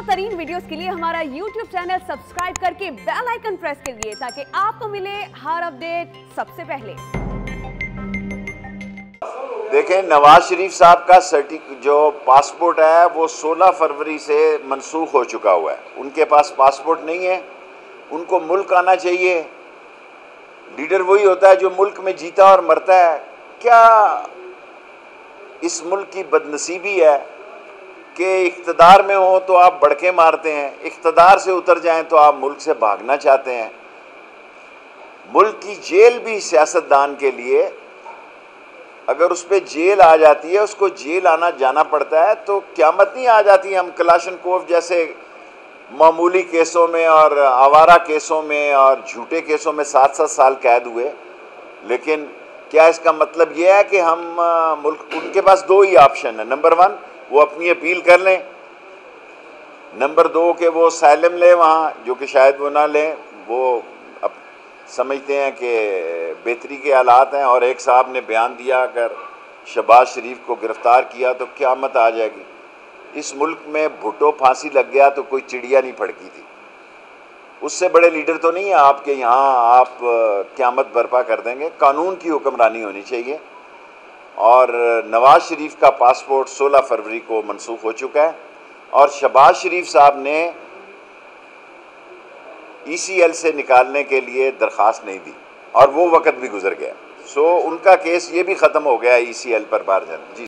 तरीन वीडियोस के लिए हमारा YouTube चैनल सब्सक्राइब करके बेल आइकन प्रेस करिए ताकि आपको मिले हर अपडेट सबसे पहले। देखें, नवाज शरीफ साहब का जो पासपोर्ट है वो 16 फरवरी से मनसूख हो चुका हुआ है। उनके पास पासपोर्ट नहीं है, उनको मुल्क आना चाहिए। लीडर वही होता है जो मुल्क में जीता और मरता है। क्या इस मुल्क की बदनसीबी है कि इख्तदार में हो तो आप बड़के मारते हैं, इख्तदार से उतर जाएं तो आप मुल्क से भागना चाहते हैं। मुल्क की जेल भी सियासतदान के लिए, अगर उस पर जेल आ जाती है, उसको जेल आना जाना पड़ता है तो क़यामत नहीं आ जाती। हम कलाशनकोव जैसे मामूली केसों में और आवारा केसों में और झूठे केसों में 7-7 साल कैद हुए, लेकिन क्या इसका मतलब यह है कि हम मुल्क, उनके पास दो ही ऑप्शन है। नंबर 1, वो अपनी अपील कर लें। नंबर 2 कि वो साइलम लें वहाँ, जो कि शायद वो ना लें। वो अब समझते हैं कि बेहतरी के हालात हैं। और एक साहब ने बयान दिया, अगर शहबाज शरीफ को गिरफ़्तार किया तो क़यामत आ जाएगी। इस मुल्क में भुट्टो फांसी लग गया तो कोई चिड़िया नहीं फड़की थी। उससे बड़े लीडर तो नहीं है आपके यहाँ, आप क़यामत बर्पा कर देंगे। कानून की हुक्मरानी होनी चाहिए। और नवाज शरीफ का पासपोर्ट 16 फरवरी को मनसूख हो चुका है और शहबाज शरीफ साहब ने ECL से निकालने के लिए दरख्वास्त नहीं दी और वो वक़्त भी गुजर गया। सो उनका केस ये भी ख़त्म हो गया ECL पर बारजन। जी।